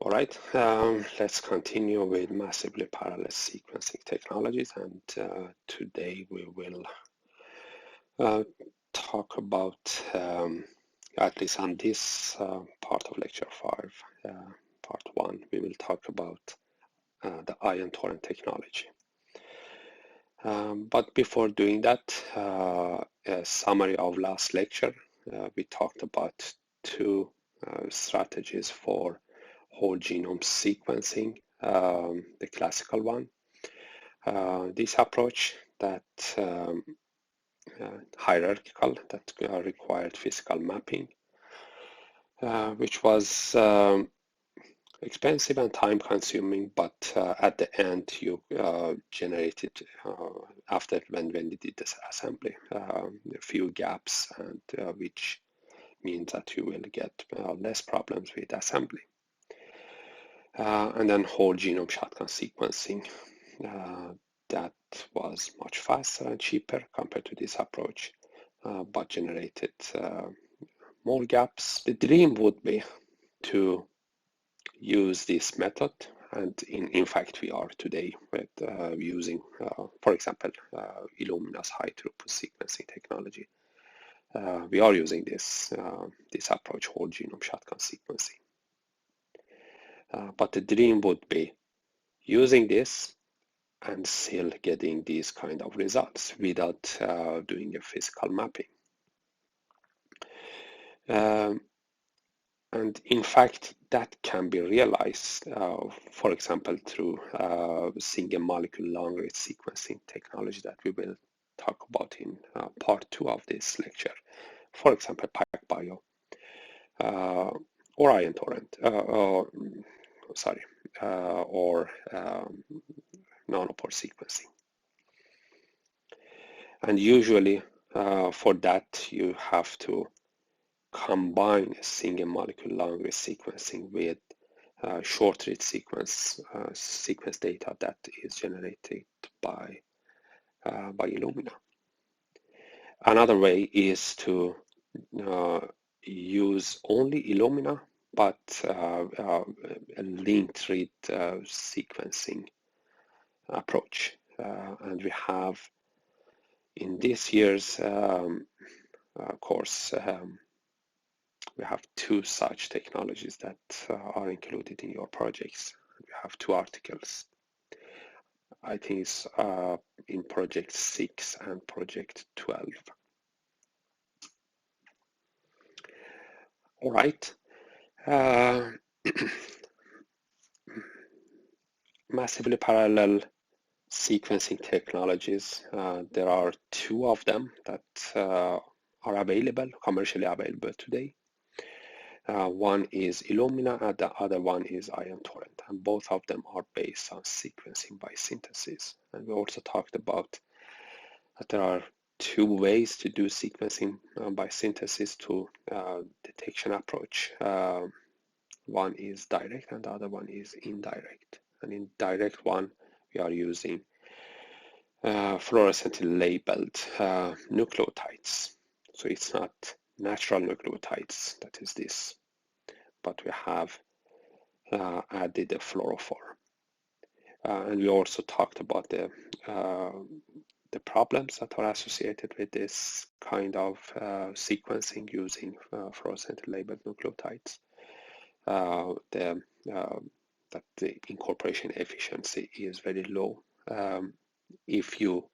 All right, let's continue with massively parallel sequencing technologies, and today we will talk about, at least on this part of lecture 5, part 1, we will talk about the ion torrent technology. But before doing that, a summary of last lecture. We talked about two strategies for whole genome sequencing, the classical one. This approach that hierarchical, that required physical mapping, which was expensive and time consuming, but at the end you generated, after when you did this assembly, a few gaps, and which means that you will get less problems with assembly. And then whole genome shotgun sequencing, that was much faster and cheaper compared to this approach, but generated more gaps. The dream would be to use this method, and in fact we are today with using, for example, Illumina's high throughput sequencing technology. We are using this approach, whole genome shotgun sequencing. But the dream would be using this and still getting these kind of results without doing a physical mapping. And in fact, that can be realized, for example, through single molecule long read sequencing technology that we will talk about in part 2 of this lecture. For example, PacBio or ion torrent, or nanopore sequencing. And usually for that you have to combine a single molecule long read sequencing with short read sequence data that is generated by Illumina. Another way is to use only Illumina, but a linked read sequencing approach. And we have in this year's course, we have 2 such technologies that are included in your projects. We have 2 articles. I think it's in project 6 and project 12. All right. Massively parallel sequencing technologies. There are 2 of them that are available, commercially available today. One is Illumina and the other one is ion torrent, and both of them are based on sequencing by synthesis. And we also talked about that there are 2 ways to do sequencing by synthesis to detection approach. One is direct and the other one is indirect. And in direct one, we are using fluorescently labeled nucleotides. So it's not natural nucleotides, that is this, but we have added a fluorophore. And we also talked about the problems that are associated with this kind of sequencing using fluorescently labeled nucleotides. That the incorporation efficiency is very low if you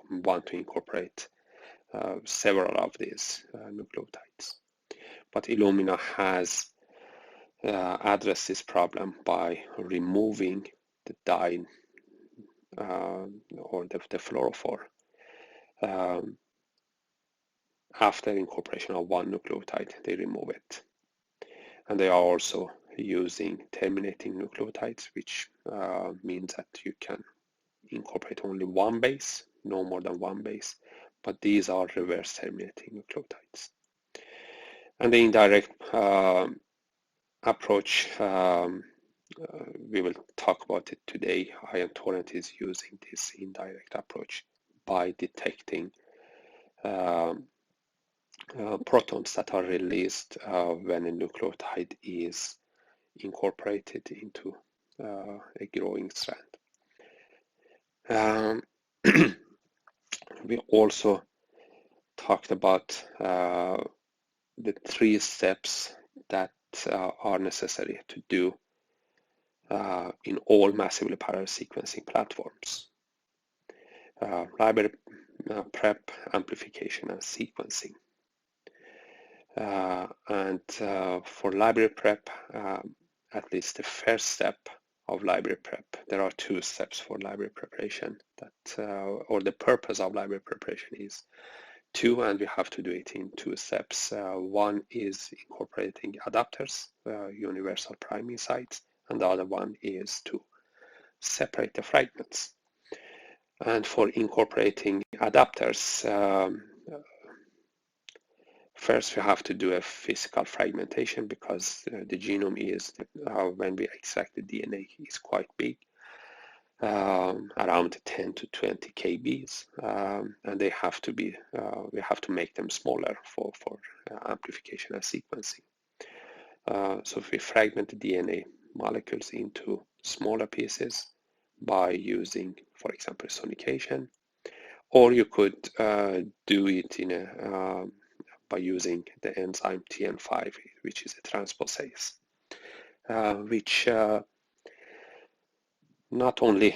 want to incorporate several of these nucleotides. But Illumina has addressed this problem by removing the dye or the fluorophore after incorporation of one nucleotide. They remove it, and they are also using terminating nucleotides, which means that you can incorporate only one base, no more than one base, but these are reverse terminating nucleotides. And the indirect approach, we will talk about it today. Ion torrent is using this indirect approach by detecting protons that are released when a nucleotide is incorporated into a growing strand. We also talked about the 3 steps that are necessary to do in all massively parallel sequencing platforms. Library prep, amplification, and sequencing. For library prep, at least the first step of library prep, there are 2 steps for library preparation or the purpose of library preparation is 2, and we have to do it in 2 steps. One is incorporating adapters, universal priming sites, and the other one is to separate the fragments. And for incorporating adapters, first we have to do a physical fragmentation because the genome is, when we extract the DNA, is quite big, around 10 to 20 kbs, and they have to be, we have to make them smaller for amplification and sequencing. So if we fragment the DNA molecules into smaller pieces by using, for example, sonication, or you could do it in by using the enzyme TN5, which is a transposase, which not only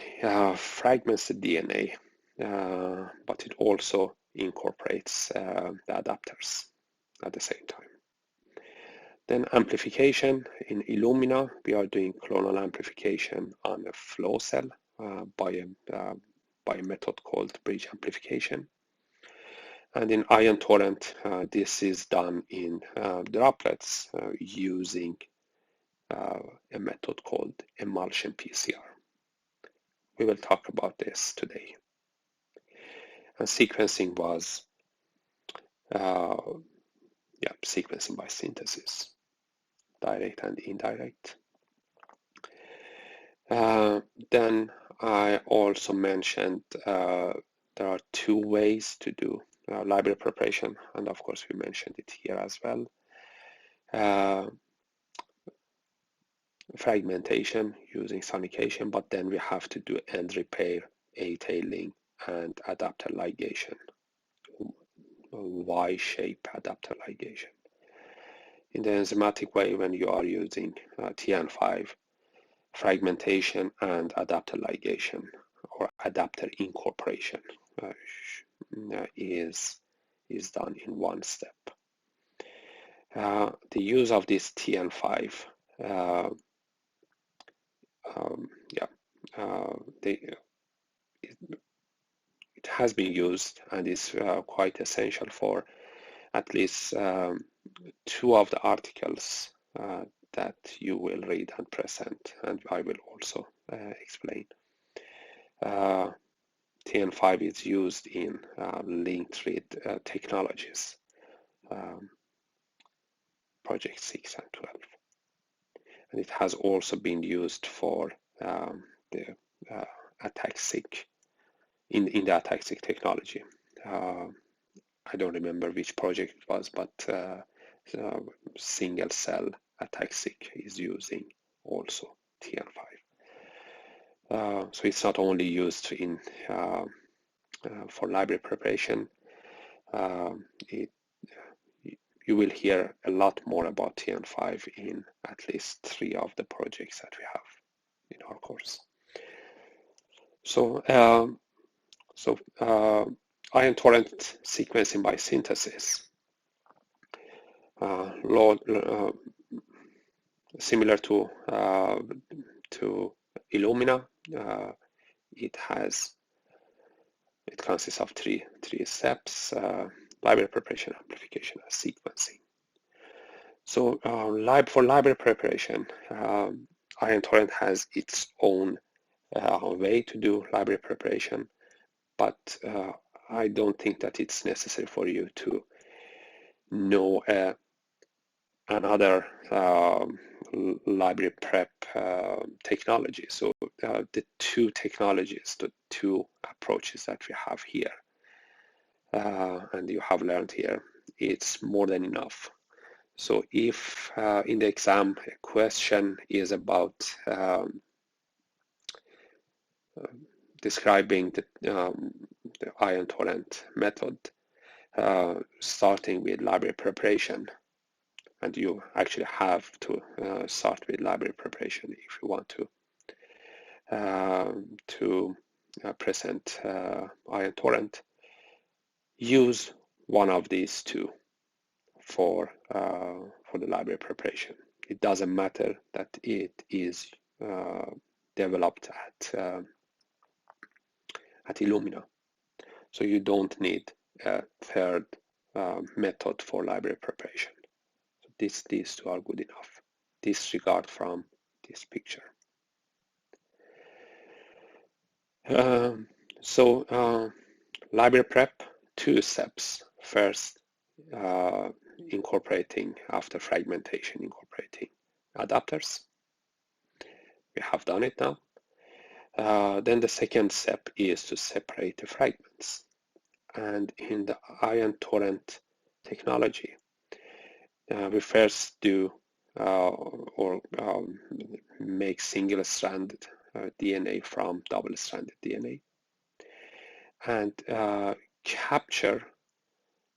fragments the DNA, but it also incorporates the adapters at the same time. Then amplification. In Illumina, we are doing clonal amplification on a flow cell by a method called bridge amplification. And in Ion Torrent, this is done in droplets using a method called emulsion PCR. We will talk about this today. And sequencing was sequencing by synthesis, direct and indirect. Then I also mentioned there are 2 ways to do library preparation, and of course we mentioned it here as well. Fragmentation using sonication, but then we have to do end repair, A-tailing, and adapter ligation, Y-shape adapter ligation. In the enzymatic way, when you are using TN5, fragmentation and adapter ligation or adapter incorporation is done in 1 step. The use of this TN5 it has been used and is quite essential for at least 2 of the articles that you will read and present, and I will also explain. TN5 is used in linked read technologies, project 6 and 12. And it has also been used for the ATAC-seq, in the ATAC-seq technology. I don't remember which project it was, but single cell ATAC-seq is using also TN5. So it's not only used in for library preparation. You will hear a lot more about TN5 in at least 3 of the projects that we have in our course. So, Ion Torrent sequencing by synthesis. Similar to Illumina, it consists of three steps: library preparation, amplification, and sequencing. So for library preparation, Ion Torrent has its own way to do library preparation, but I don't think that it's necessary for you to know another library prep technology. So the 2 technologies, the 2 approaches that we have here, and you have learned here, it's more than enough So if in the exam a question is about describing the ion torrent method, starting with library preparation, and you actually have to start with library preparation if you want to present ion torrent, use one of these two for the library preparation. It doesn't matter that it is developed at Illumina, so you don't need a third method for library preparation. So these two are good enough. Disregard from this picture. Library prep, 2 steps. First, incorporating after fragmentation, incorporating adapters. We have done it now. Then the second step is to separate the fragments. And in the ion torrent technology, we first do make single-stranded DNA from double-stranded DNA, and capture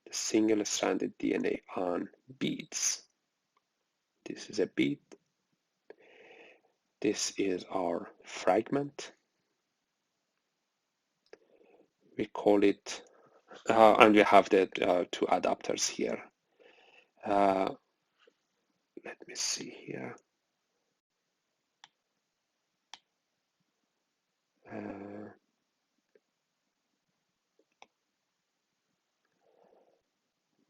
the single-stranded DNA on beads. This is a bead. This is our fragment. We call it, and we have the 2 adapters here. Let me see here.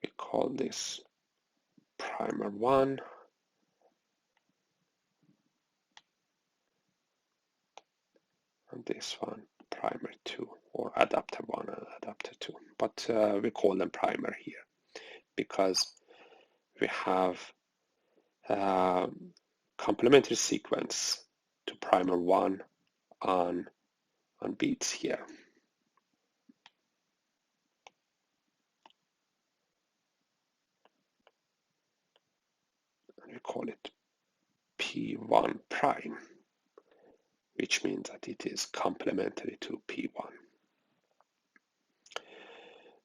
We call this primer 1. And this one primer 2, or adapter 1 and adapter 2. But we call them primer here because we have complementary sequence to primer 1 on beads here. And we call it P1 prime, which means that it is complementary to P1.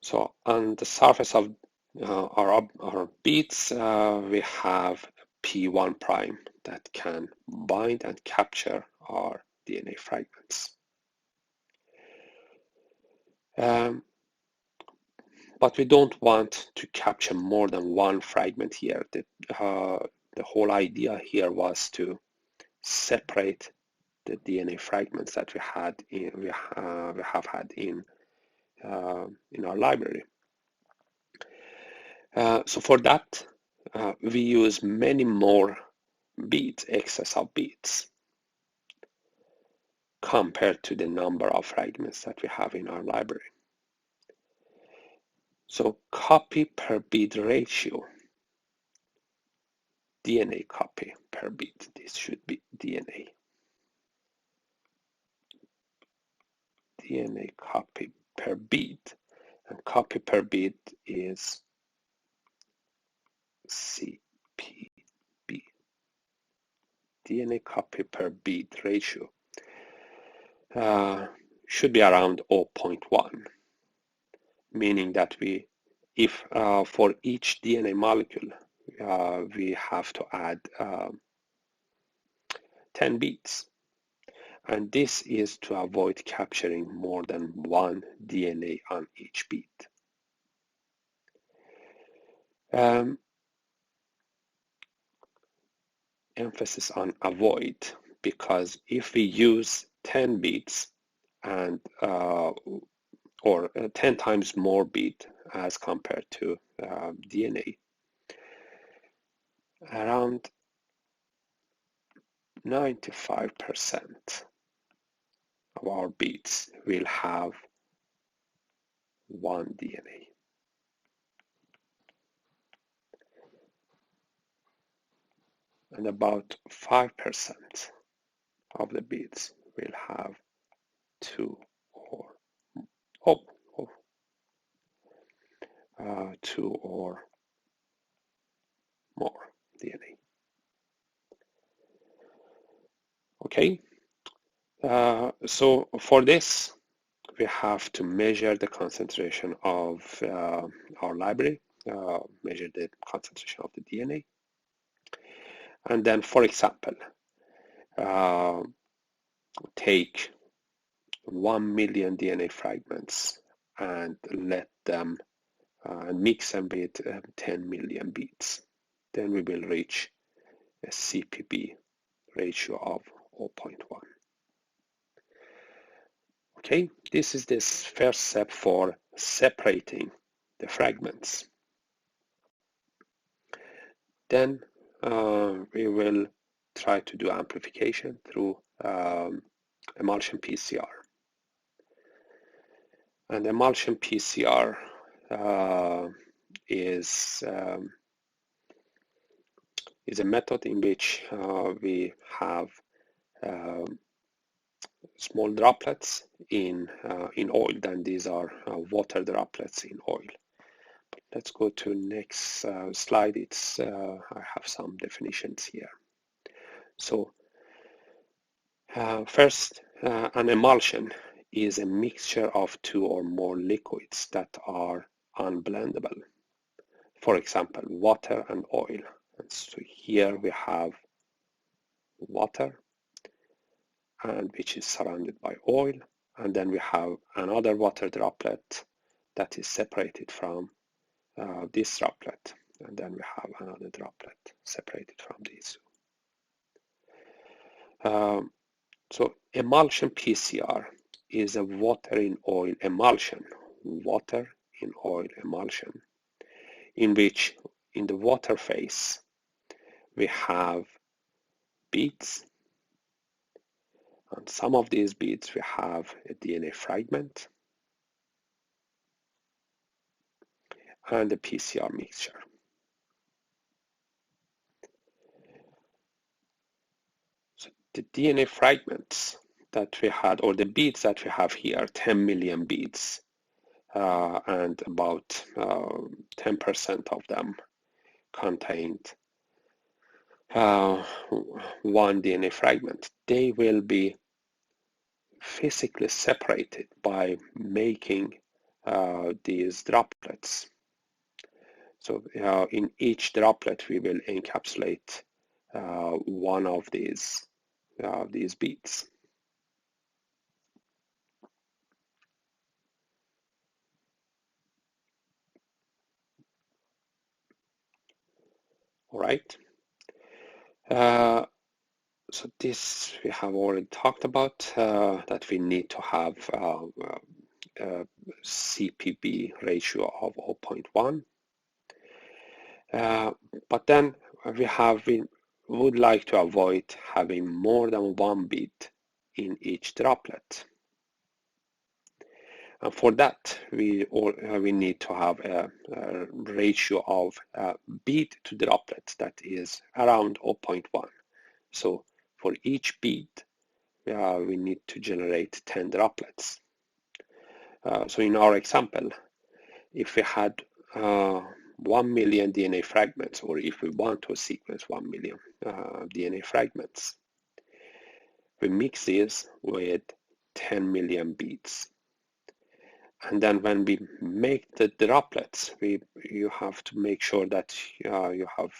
So on the surface of our beads, we have P1 prime that can bind and capture our DNA fragments. But we don't want to capture more than one fragment here. The whole idea here was to separate the DNA fragments that we have had in our library. So for that, we use many more beads, excess of beads, compared to the number of fragments that we have in our library. So copy per bead ratio, DNA copy per bead, this should be DNA copy per bead, and copy per bead is CPB, DNA copy per bead ratio should be around 0.1, meaning that if for each DNA molecule we have to add 10 beads, and this is to avoid capturing more than one DNA on each bead. Emphasis on avoid, because if we use 10 beads and or 10 times more bead as compared to DNA, around 95% of our beads will have one DNA. And about 5% of the beads will have two or more DNA. Okay, so for this, we have to measure the concentration of our library, measure the concentration of the DNA. And then, for example, take 1 million DNA fragments and let them mix them with 10 million beads. Then we will reach a CPB ratio of 0.1. Okay, this is this first step for separating the fragments. Then we will try to do amplification through emulsion PCR. And emulsion PCR is a method in which we have small droplets in oil. Then these are water droplets in oil. But let's go to next slide. It's I have some definitions here. So first, an emulsion is a mixture of two or more liquids that are unblendable. For example, water and oil. And so here we have water, and which is surrounded by oil, and then we have another water droplet that is separated from this droplet, and then we have another droplet separated from these. So emulsion PCR is a water in oil emulsion, in which in the water phase we have beads, and some of these beads we have a DNA fragment and a PCR mixture. So the DNA fragments that we had, or the beads that we have here, 10 million beads, and about 10% of them contained one DNA fragment. They will be physically separated by making these droplets. So in each droplet we will encapsulate one of these beads. All right. So this we have already talked about, that we need to have a CPB ratio of 0.1. But then we would like to avoid having more than one bead in each droplet. And for that, we need to have a ratio of bead to droplet that is around 0.1. So for each bead, we need to generate 10 droplets. So in our example, if we had 1 million DNA fragments, or if we want to sequence 1 million DNA fragments, we mix these with 10 million beads. And then when we make the droplets, you have to make sure that you have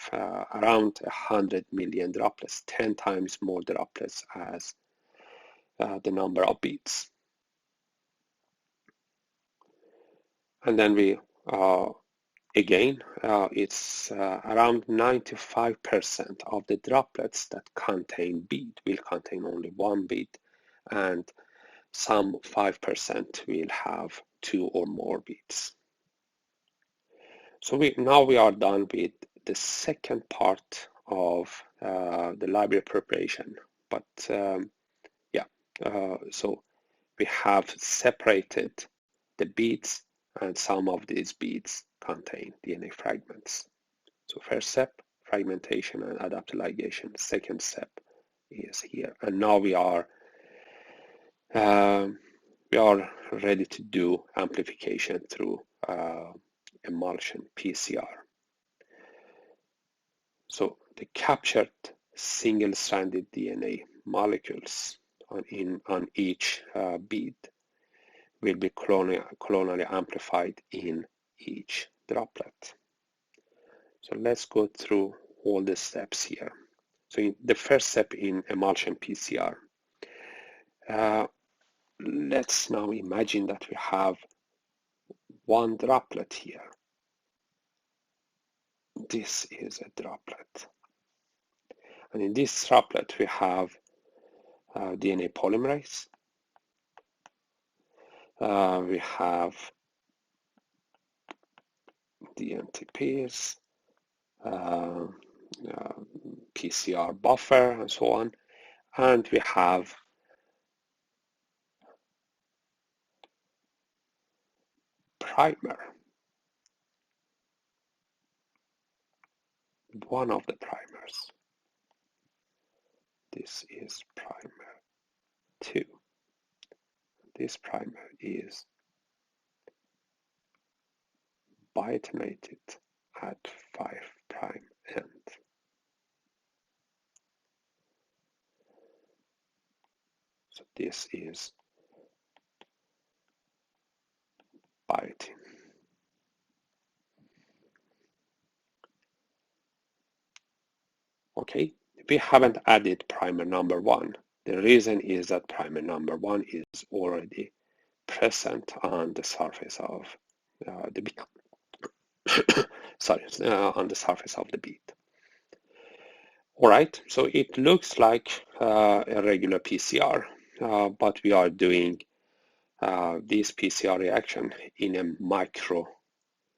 around 100 million droplets, 10 times more droplets as the number of beads. And then we again, it's around 95% of the droplets that contain bead will contain only one bead, and some 5% will have two or more beads. So now we are done with the second part of the library preparation. But so we have separated the beads, and some of these beads contain DNA fragments. So first step, fragmentation and adaptive ligation. Second step is here, and now we are ready to do amplification through emulsion PCR. So the captured single-stranded DNA molecules on each bead will be clonally amplified in each droplet. So let's go through all the steps here. So in the first step in emulsion PCR, let's now imagine that we have one droplet here. This is a droplet. And in this droplet, we have DNA polymerase. We have DNTPs, PCR buffer, and so on. And we have primer, one of the primers. This is primer 2. This primer is biatonated at 5' end. So this is biotin. Okay, we haven't added primer number 1. The reason is that primer number 1 is already present on the surface of the bead. Sorry, on the surface of the bead. All right, so it looks like a regular PCR, but we are doing this PCR reaction in a micro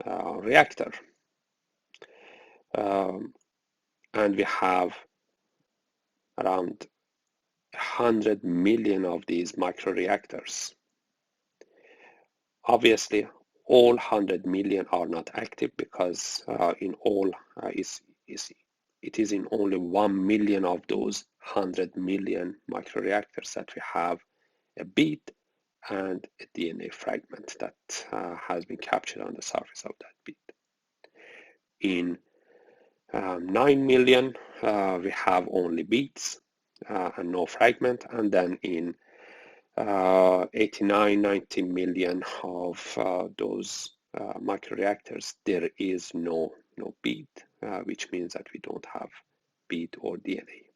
reactor. And we have around 100 million of these microreactors. Obviously, all 100 million are not active because it is in only 1 million of those 100 million microreactors that we have a bead and a DNA fragment that has been captured on the surface of that bead. In 9 million, we have only beads and no fragment, and then in 89-90 million of those microreactors, there is no bead, which means that we don't have bead or DNA.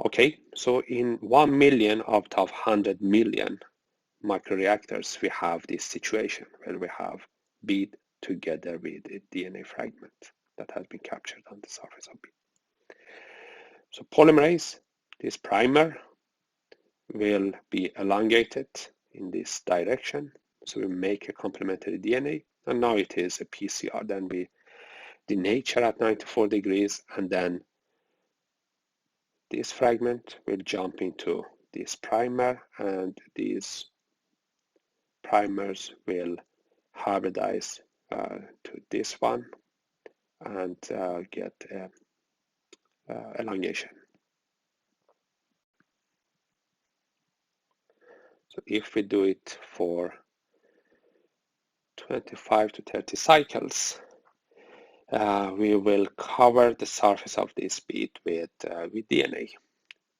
Okay, so in 1 million out of 100 million microreactors, we have this situation where we have bead together with a DNA fragment that has been captured on the surface of bead. So polymerase, this primer, will be elongated in this direction. So we make a complementary DNA, and now it is a PCR. Then we denature at 94 degrees, and then this fragment will jump into this primer, and these primers will hybridize to this one and get elongation. So if we do it for 25 to 30 cycles, we will cover the surface of this bead with DNA,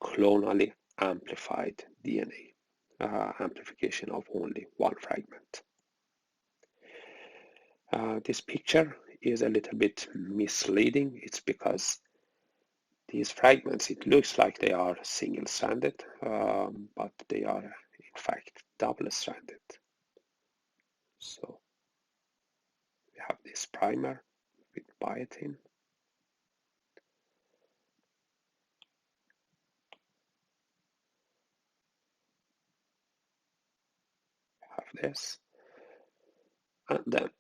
clonally amplified DNA, amplification of only one fragment. This picture is a little bit misleading. It's because these fragments, it looks like they are single-stranded, but they are in fact double-stranded. So we have this primer with biotin. We have this, and then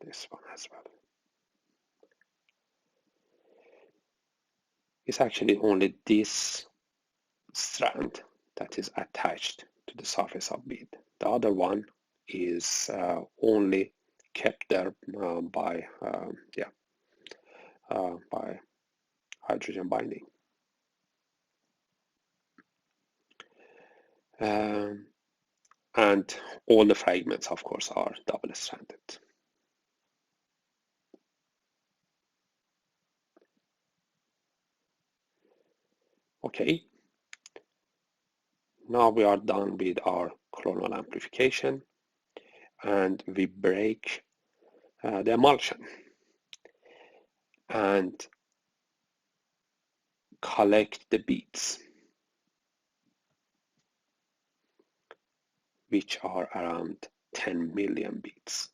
this one as well. It's actually only this strand that is attached to the surface of bead. The other one is only kept there by hydrogen binding. And all the fragments, of course, are double-stranded. Okay, now we are done with our clonal amplification, and we break the emulsion and collect the beads, which are around 10 million beads.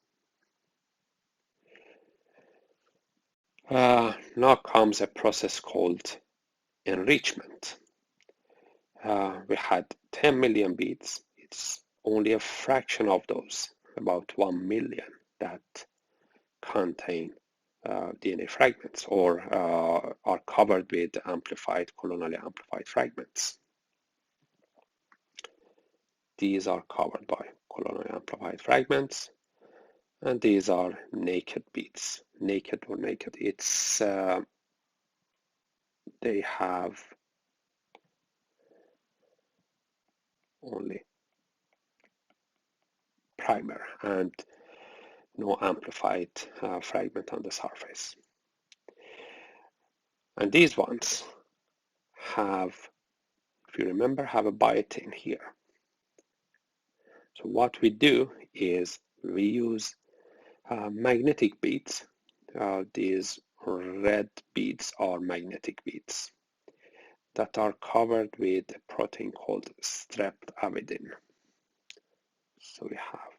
Now comes a process called enrichment. We had 10 million beads. It's only a fraction of those, about 1 million, that contain DNA fragments or are covered with colonially amplified fragments. These are covered by colonially amplified fragments, and these are naked beads. Naked or naked, it's they have only primer and no amplified fragment on the surface. And these ones have, if you remember, have a biotin here. So what we do is we use magnetic beads. These red beads are magnetic beads that are covered with a protein called streptavidin. So we have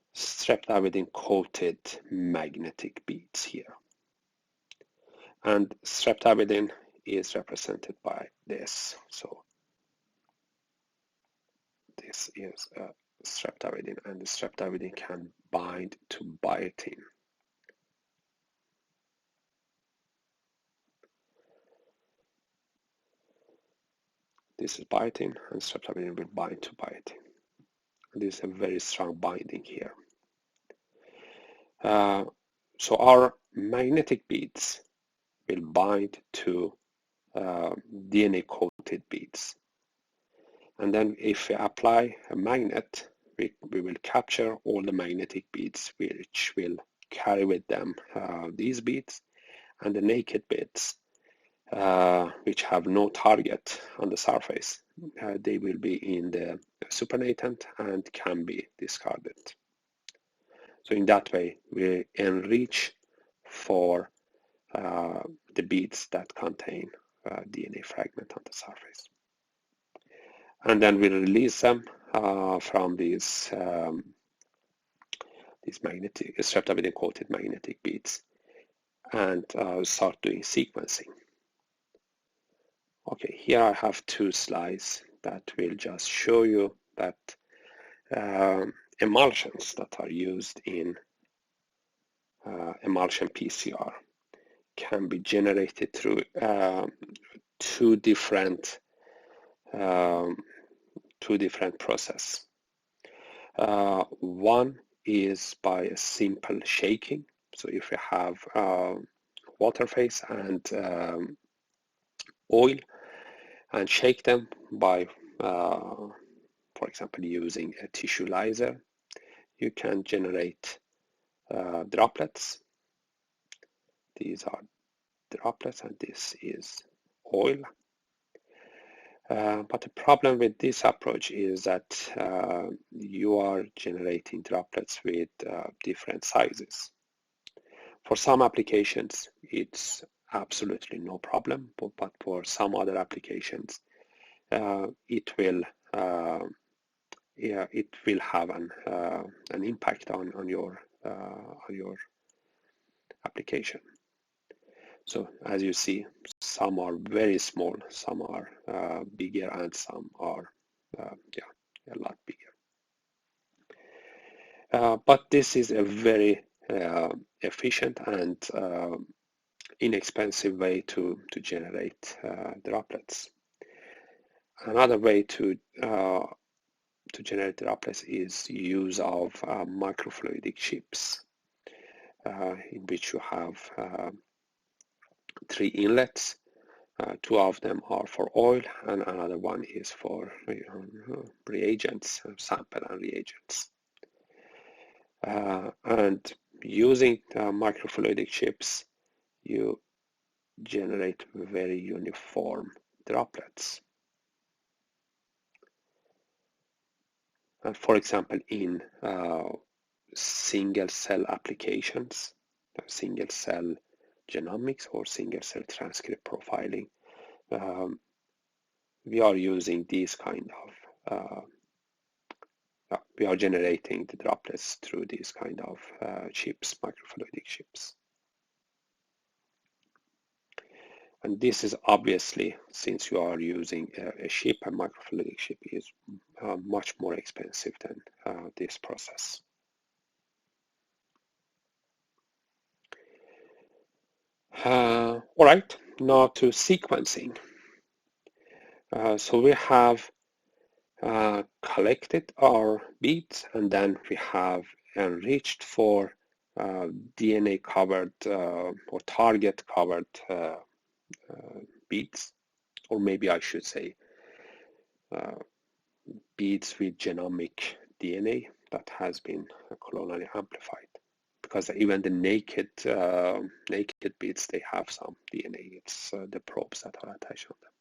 streptavidin coated magnetic beads here. And streptavidin is represented by this. So this is streptavidin, and the streptavidin can bind to biotin. This is biotin, and streptavidin will bind to biotin. This is a very strong binding here. So our magnetic beads will bind to DNA-coated beads. And then if we apply a magnet, we will capture all the magnetic beads, which will carry with them these beads, and the naked beads, which have no target on the surface, they will be in the supernatant and can be discarded. So in that way, we enrich for the beads that contain DNA fragment on the surface. And then we release them from these magnetic streptavidin coated magnetic beads and start doing sequencing. Okay, here I have two slides that will just show you that emulsions that are used in emulsion PCR can be generated through two different processes. One is by a simple shaking. So if you have water phase and oil, and shake them by, for example, using a tissue lyser, you can generate droplets. These are droplets, and this is oil. But the problem with this approach is that you are generating droplets with different sizes. For some applications, it's absolutely no problem, but for some other applications, it will have an impact on your application. So as you see, some are very small, some are bigger, and some are a lot bigger. But this is a very efficient and inexpensive way to generate droplets. Another way to generate droplets is use of microfluidic chips, in which you have 3 inlets. 2 of them are for oil, and another one is for reagents, sample and reagents. And using microfluidic chips, you generate very uniform droplets. For example, in single cell applications, single cell genomics or single cell transcript profiling, we are using these kind of we are generating the droplets through these kind of chips, microfluidic chips. And this is obviously, since you are using a chip, a microfluidic chip is much more expensive than this process. All right, now to sequencing. So we have collected our beads, and then we have enriched for DNA covered or target covered beads, or maybe I should say beads with genomic DNA that has been clonally amplified, because even the naked beads, they have some DNA. It's the probes that are attached on them,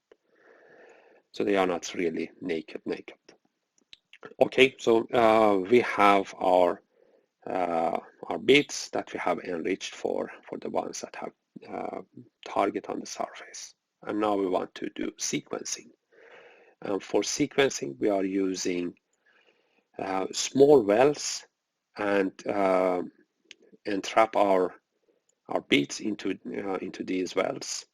so they are not really naked. Okay, so we have our beads that we have enriched for the ones that have target on the surface, and now we want to do sequencing. For sequencing, we are using small wells and entrap our beads into these wells.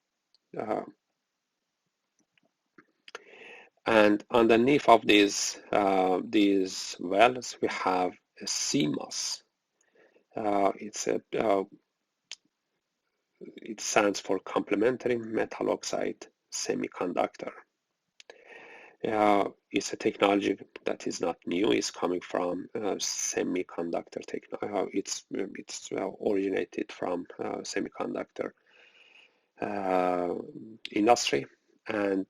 And underneath of these wells, we have a CMOS. It stands for complementary metal oxide semiconductor. It's a technology that is not new. It's coming from semiconductor technology. It's originated from semiconductor industry, and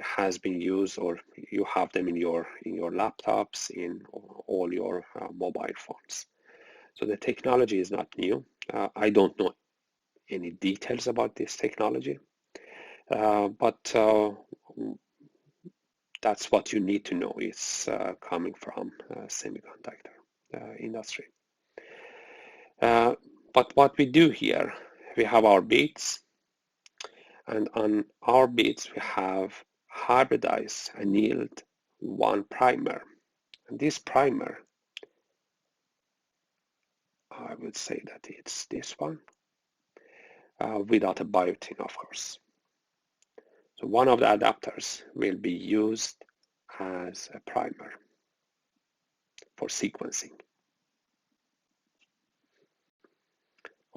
has been used, or you have them in your laptops, in all your mobile phones. So the technology is not new. I don't know any details about this technology, but that's what you need to know. It's coming from semiconductor industry. But what we do here, we have our beads, and on our beads we have hybridized annealed one primer. And this primer, I would say that it's this one, without a biotin, of course. So one of the adapters will be used as a primer for sequencing.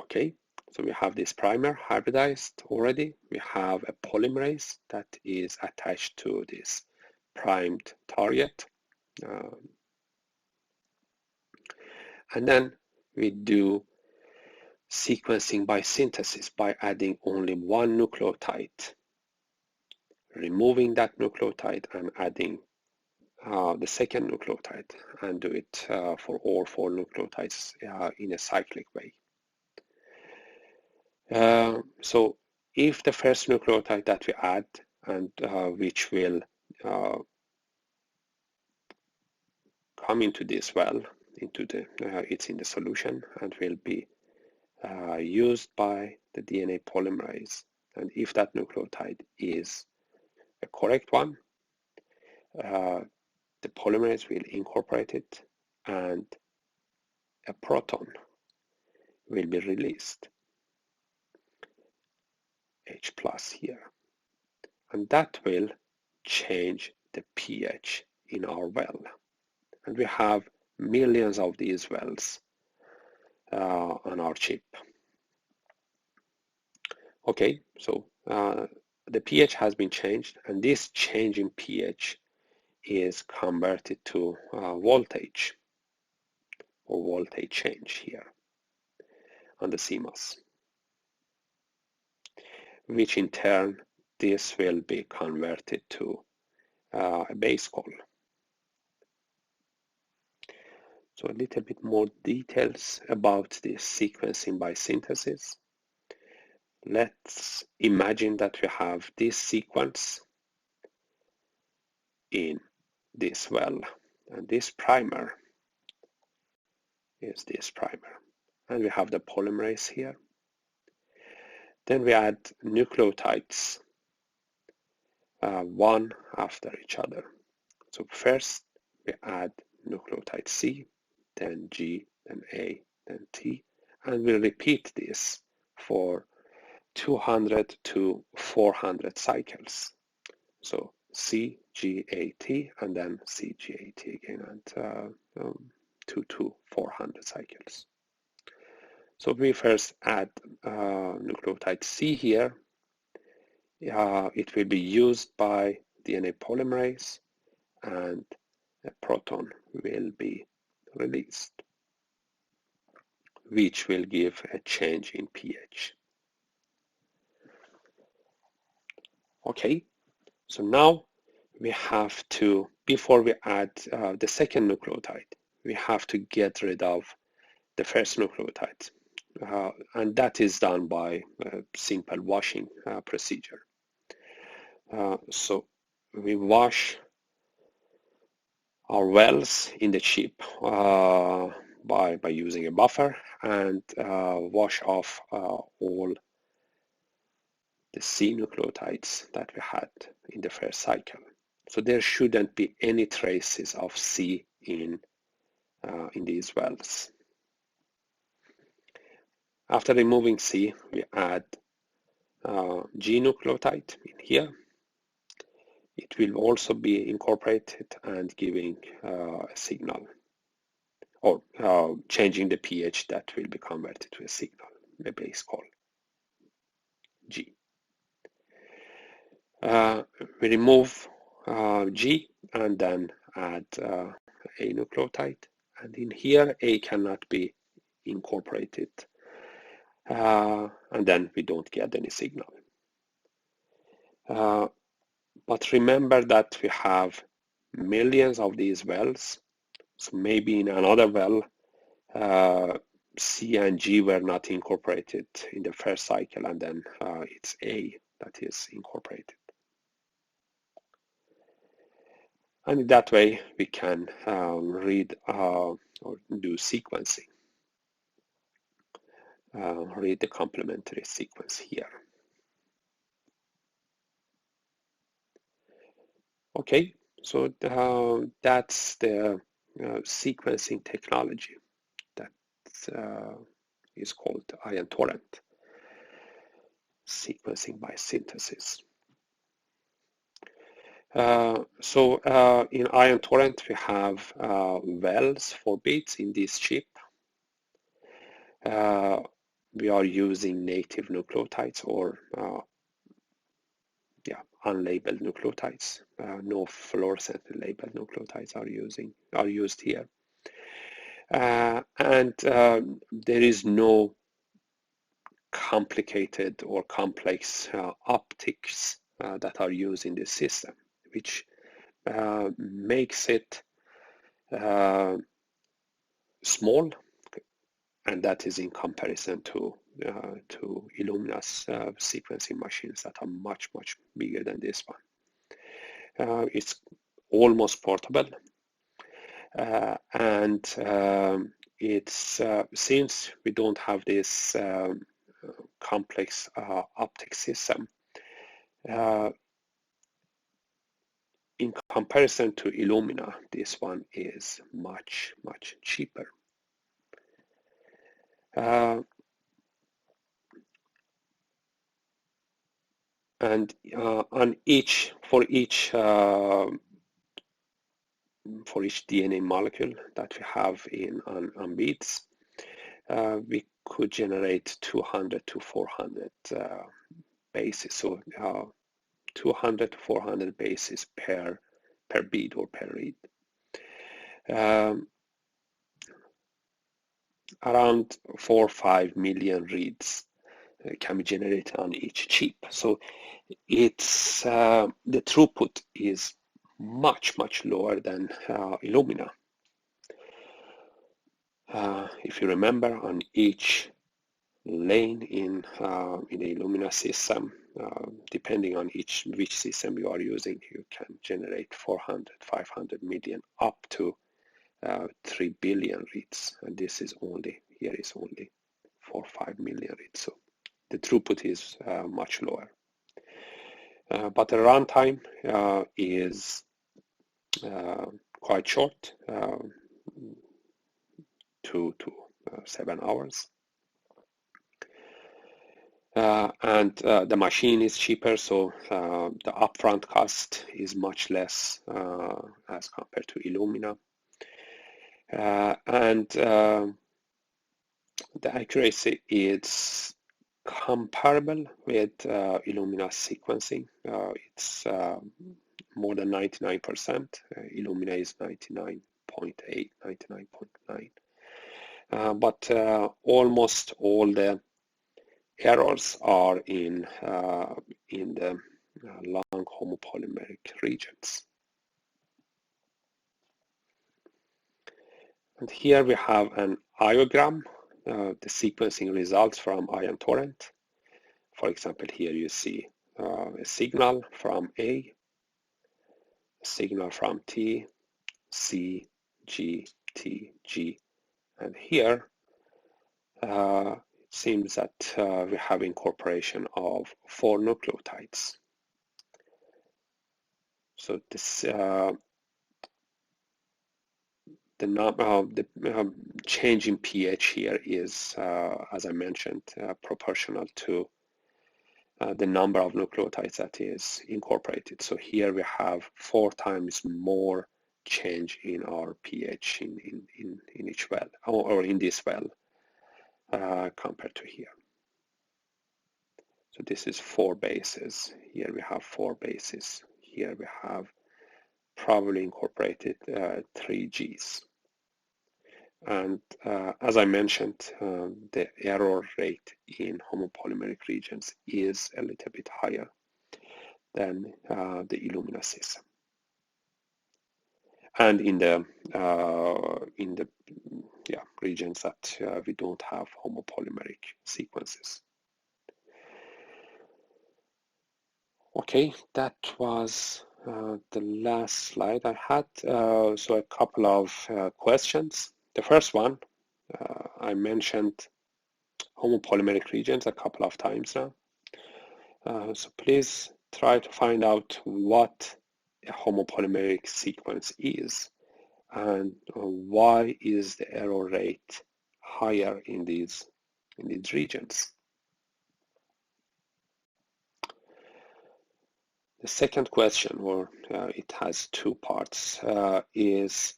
Okay, so we have this primer hybridized already. We have a polymerase that is attached to this primed target. And then we do sequencing by synthesis by adding only one nucleotide, removing that nucleotide and adding the second nucleotide, and do it for all 4 nucleotides in a cyclic way. So if the first nucleotide that we add, and which will come into this well, it's in the solution and will be used by the DNA polymerase, and if that nucleotide is a correct one, the polymerase will incorporate it, and a proton will be released, H+ here, and that will change the pH in our well. And we have millions of these wells on our chip. Okay, so the pH has been changed, and this change in pH is converted to voltage, or voltage change here on the CMOS, which in turn this will be converted to a base call. So a little bit more details about this sequencing by synthesis. Let's imagine that we have this sequence in this well, and this primer is this primer, and we have the polymerase here. Then we add nucleotides one after each other. So first we add nucleotide C, then G, then A, then T, and we'll repeat this for 200 to 400 cycles. So C, G, A, T, and then C, G, A, T again, and 2 to 400 cycles. So we first add nucleotide C here. It will be used by DNA polymerase, and a proton will be released, which will give a change in pH. Okay, so now we have to, before we add the second nucleotide, we have to get rid of the first nucleotide. And that is done by a simple washing procedure. So we wash our wells in the chip by using a buffer, and wash off all the C nucleotides that we had in the first cycle. So there shouldn't be any traces of C in these wells. After removing C, we add G nucleotide in here. It will also be incorporated and giving a signal, or changing the pH that will be converted to a signal, a base call G. We remove G and then add A nucleotide, and in here A cannot be incorporated, and then we don't get any signal. But remember that we have millions of these wells, so maybe in another well C and G were not incorporated in the first cycle, and then it's A that is incorporated. And in that way we can read or do sequencing, read the complementary sequence here. Okay, so that's the sequencing technology that is called ion Torrent, sequencing by synthesis. So in ion Torrent we have wells for bits in this chip. We are using native nucleotides, or unlabeled nucleotides. No fluorescently labeled nucleotides are used here. And there is no complicated or complex optics that are used in this system, which makes it small, and that is in comparison to Illumina's sequencing machines that are much bigger than this one. It's almost portable, and it's since we don't have this complex optics system, in comparison to Illumina, this one is much cheaper. And for each DNA molecule that we have on beads, we could generate 200 to 400 bases. So 200 to 400 bases per bead or per read. Around 4 or 5 million reads can be generated on each chip. So it's the throughput is much lower than Illumina. If you remember, on each lane in the Illumina system, depending on which system you are using, you can generate 400, 500 million up to 3 billion reads, and this is only, here is only 4 or 5 million reads, so the throughput is much lower. But the runtime is quite short, 2 to 7 hours. And the machine is cheaper, so the upfront cost is much less as compared to Illumina. And the accuracy is comparable with Illumina sequencing. It's more than 99%. Illumina is 99.8, 99.9. But almost all the errors are in the long homopolymeric regions. And here we have an iogram, the sequencing results from ion torrent. For example, here you see a signal from A, a signal from T, C, G, T, G, and here it seems that we have incorporation of 4 nucleotides. So this the change in pH here is, as I mentioned, proportional to the number of nucleotides that is incorporated. So here we have 4 times more change in our pH in each well, or in this well, compared to here. So this is 4 bases. Here we have 4 bases. Here we have probably incorporated 3 Gs. And as I mentioned, the error rate in homopolymeric regions is a little bit higher than the Illumina system. And in the regions that we don't have homopolymeric sequences. Okay, that was the last slide I had. So a couple of questions. The first one, I mentioned homopolymeric regions a couple of times now. So please try to find out what a homopolymeric sequence is and why is the error rate higher in these regions. The second question, or it has 2 parts, is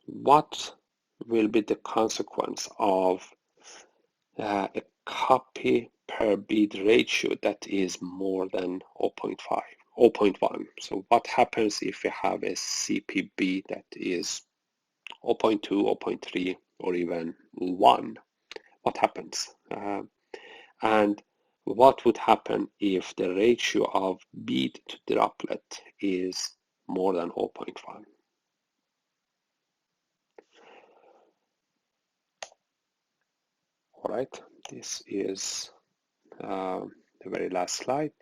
what will be the consequence of a copy per bit ratio that is more than 0.1. So what happens if we have a CPB that is 0.2, 0.3, or even 1? What happens? And what would happen if the ratio of bead to droplet is more than 0.1? All right, this is the very last slide.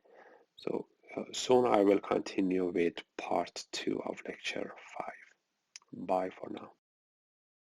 So soon I will continue with part 2 of lecture 5. Bye for now.